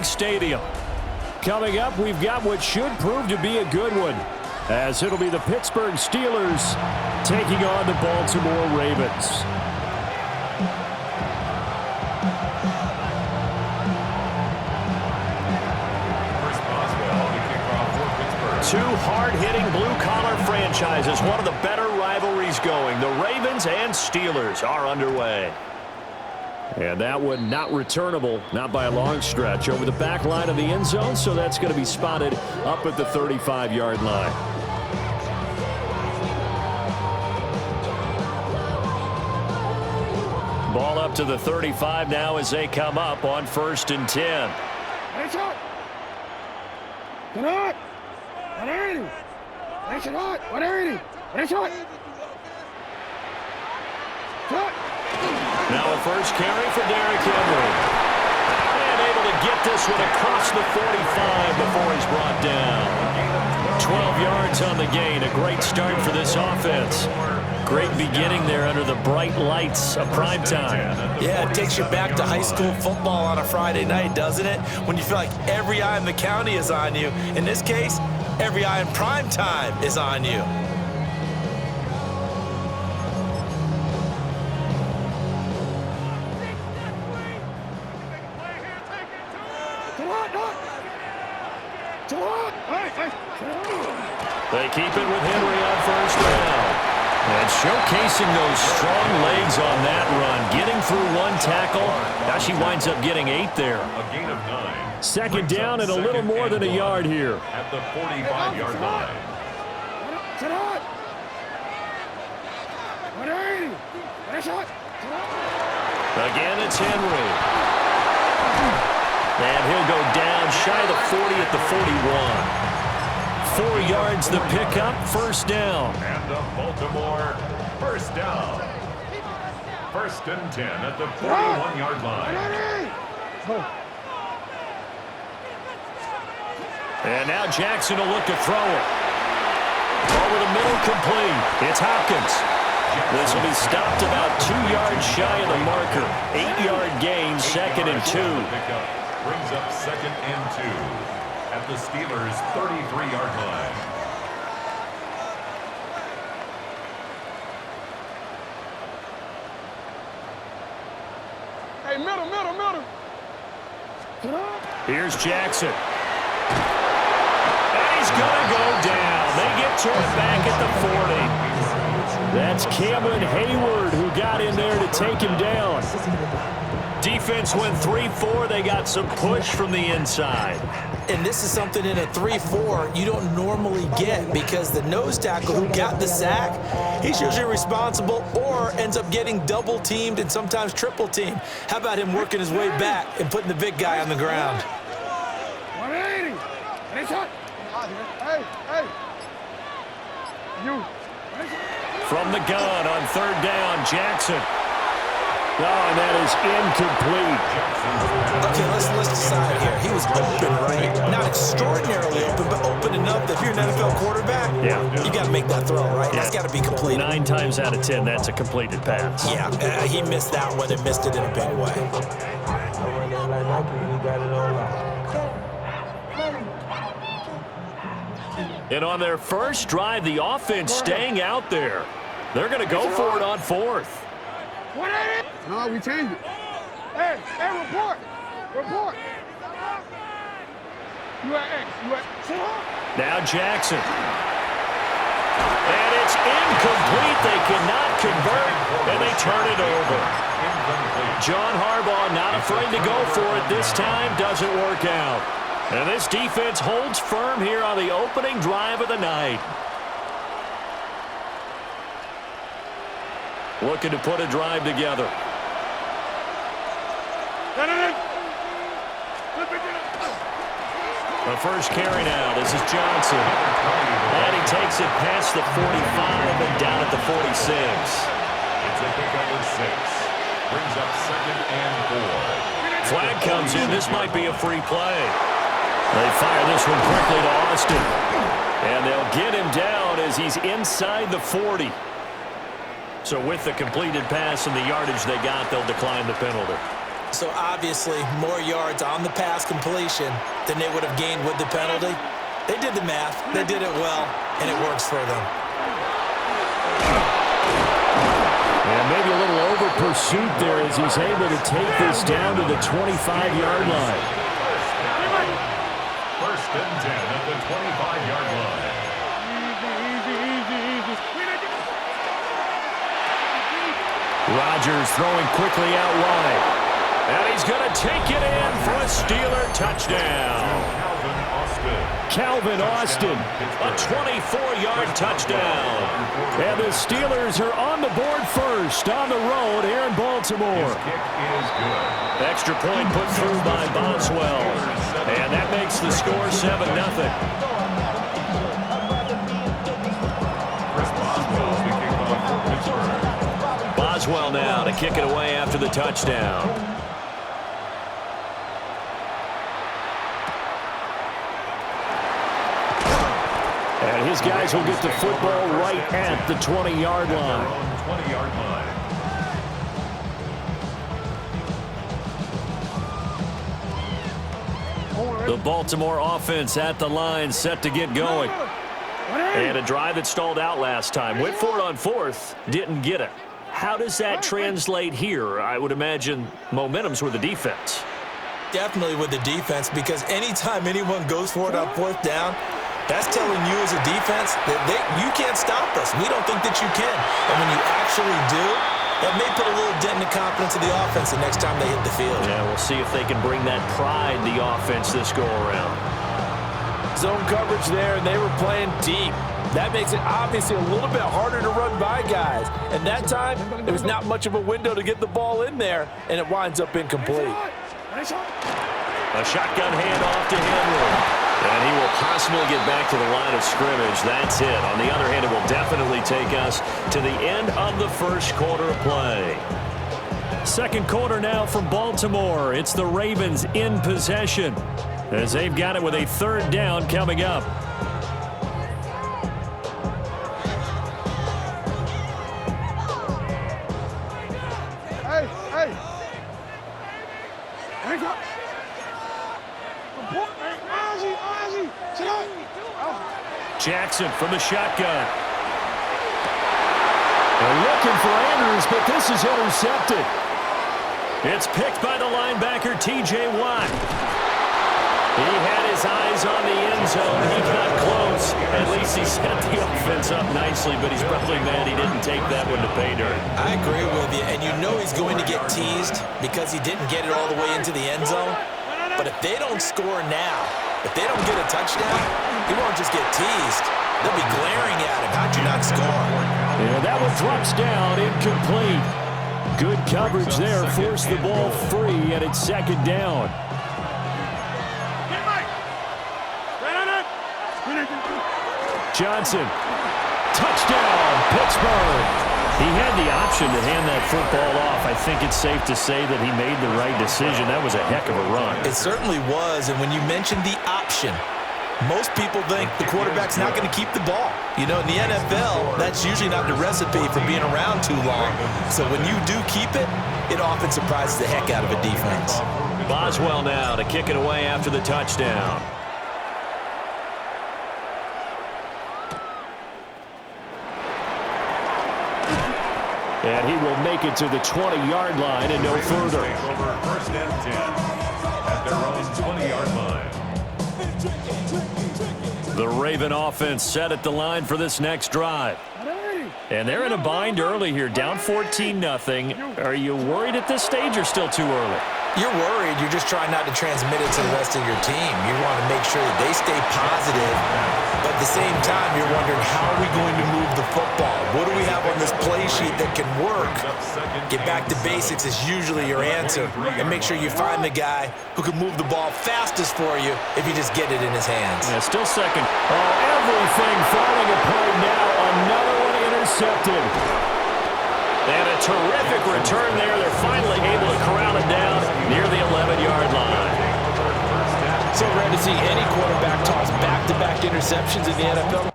Bank Stadium. Coming up, we've got what should prove to be a good one, as it'll be the Pittsburgh Steelers taking on the Baltimore Ravens. Two hard-hitting blue-collar franchises, one of the better rivalries going. The Ravens and Steelers are underway. And that one not returnable, not by a long stretch, over the back line of the end zone, so that's going to be spotted up at the 35-yard line. Ball up to the 35 now as they come up on 1st and 10. Nice hot. Good hot. 180. Nice and hot. 180. Nice hot. Now a first carry for Derrick Henry. And able to get this one across the 45 before he's brought down. 12 yards on the gain. A great start for this offense. Great beginning there under the bright lights of primetime. Yeah, it takes you back to high school football on a Friday night, doesn't it? When you feel like every eye in the county is on you. In this case, every eye in primetime is on you. They keep it with Henry on 1st down. And showcasing those strong legs on that run. Getting through one tackle. Now she winds up getting 8 there. A gain of 9. 2nd down and a little more than a yard here. At the 45-yard line. Sit hot. 180. Nice hot. Again, it's Henry. And he'll go down shy of the 40 at the 41. 4 yards the pickup, 1st down. And the Baltimore 1st down. 1st and 10 at the 41-yard line. And now Jackson will look to throw it. Over the middle, complete. It's Hopkins. This will be stopped about 2 yards shy of the marker. 8-yard gain, 2nd and 2. Brings up 2nd and 2. At the Steelers' 33-yard line. Hey, middle. Here's Jackson. And he's going to go down. They get to it back at the 40. That's Cameron Hayward who got in there to take him down. Defense went 3-4. They got some push from the inside. And this is something in a 3-4 you don't normally get, because the nose tackle who got the sack, he's usually responsible or ends up getting double teamed and sometimes triple teamed. How about him working his way back and putting the big guy on the ground? 180. Nice hot. Hey. You. From the gun on 3rd down, Jackson. Oh, and that is incomplete. Okay, let's decide here. He was open, right? Not extraordinarily open, but open enough that if you're an NFL quarterback, you got to make that throw, right? Yeah. That's got to be complete. 9 times out of 10, that's a completed pass. Yeah, he missed that one and missed it in a big way. And on their first drive, the offense staying out there. They're going to go for it on 4th. 180. No, we changed it. Hey, report. You at X. Now Jackson. And it's incomplete. They cannot convert, and they turn it over. John Harbaugh not afraid to go for it this time. Doesn't work out. And this defense holds firm here on the opening drive of the night. Looking to put a drive together. The first carry now. This is Johnson. And he takes it past the 45 and down at the 46. It's a pickup of 6. Brings up 2nd and 4. Flag comes in. This might be a free play. They fire this one quickly to Austin. And they'll get him down as he's inside the 40. So with the completed pass and the yardage they got, they'll decline the penalty. So obviously more yards on the pass completion than they would have gained with the penalty. They did the math. They did it well, and it works for them. And maybe a little over pursuit there as he's able to take this down to the 25-yard line. First and 10 at the 25-yard line. Rodgers throwing quickly out wide. And he's going to take it in for a Steeler touchdown. Calvin Austin, a 24-yard touchdown. And the Steelers are on the board first on the road here in Baltimore. Extra point put through by Boswell. And that makes the score 7-0. Boswell now to kick it away after the touchdown. And his guys will get the football right at the 20-yard line. 20-yard line. The Baltimore offense at the line, set to get going. And a drive that stalled out last time. Went for it on fourth, didn't get it. How does that translate here? I would imagine momentum's with the defense. Definitely with the defense, because anytime anyone goes for it on fourth down, that's telling you as a defense that you can't stop us. We don't think that you can. And when you actually do, that may put a little dent in the confidence of the offense the next time they hit the field. Yeah, we'll see if they can bring that pride, the offense, this go-around. Zone coverage there, and they were playing deep. That makes it obviously a little bit harder to run by guys. And that time, there was not much of a window to get the ball in there, and it winds up incomplete. A shotgun handoff to Henry. And he will possibly get back to the line of scrimmage. That's it. On the other hand, it will definitely take us to the end of the first quarter of play. Second quarter now from Baltimore. It's the Ravens in possession as they've got it with a third down coming up. Hey. Hands up. Jackson from the shotgun. They're looking for Andrews, but this is intercepted. It's picked by the linebacker, T.J. Watt. He had his eyes on the end zone. He got close. At least he set the offense up nicely, but he's probably mad he didn't take that one to pay dirt. I agree with you, and you know he's going to get teased because he didn't get it all the way into the end zone. But if they don't score now, if they don't get a touchdown, he won't just get teased. They'll be glaring at him. How'd you not score? Yeah, that one drops down, incomplete. Good coverage there, forced the ball free, and it's second down. Johnson, touchdown, Pittsburgh. He had the option to hand that football off. I think it's safe to say that he made the right decision. That was a heck of a run. It certainly was, and when you mentioned the option, most people think the quarterback's not going to keep the ball. You know, in the NFL, that's usually not the recipe for being around too long. So when you do keep it, it often surprises the heck out of a defense. Boswell now to kick it away after the touchdown. And he will make it to the 20-yard line and no further. Over first and 10 at their own 20-yard line. The Raven offense set at the line for this next drive. And they're in a bind early here, down 14-0. Are you worried at this stage or still too early? You're worried. You're just trying not to transmit it to the rest of your team. You want to make sure that they stay positive. But at the same time, you're wondering, how are we going to move the football? What do we have on this play sheet that can work? Get back to basics is usually your answer. And make sure you find the guy who can move the ball fastest for you if you just get it in his hands. Yeah, still second. Oh, everything falling apart now. Another one intercepted. And a terrific return there. They're finally able to corral it down near the 11-yard line. So rare to see any quarterback toss back-to-back interceptions in the NFL.